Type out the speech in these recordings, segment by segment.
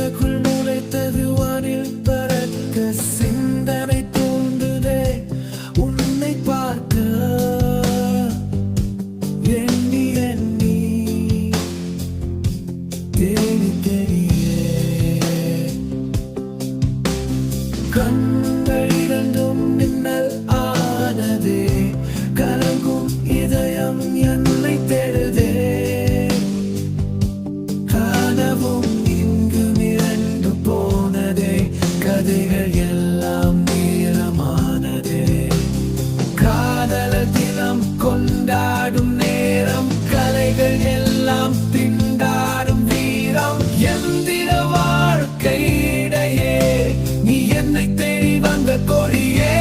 சிறகுக்குள் நுழைத்தது வானில் பறக்க சிந்தனை தோன்றுதே உன்னை பார்க்க எண்ணி எண்ணி தேடி தேடியே கண்கள் இரண்டும் மின்னல் ஆனதே கலங்கும் இதயம் என்னை தேடுதே கனவும் இங்கு மிரண்டு போனதே கதைகள் எல்லாம் நீளமானதே காதல தினம் கொண்டாடும் நேரம் கலைகள் எல்லாம் திண்டாடும் வீரம் எந்திர வாழ்க்கை இடையே நீ என்னை தேடி வந்த கொடியே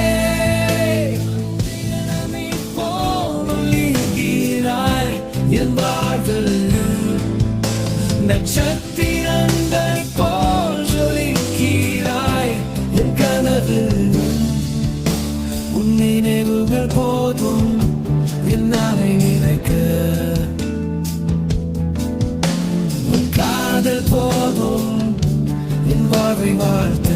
என் வாழ்வில் நட்சத்திரங்கள் போல் ஜொலிக்கிறாய் என் கனவில் உன் நினைவுகள் போதும் என்னாலை நினைக்க உன் காதல் போதும் என் வாழ்வை வாழ்த்த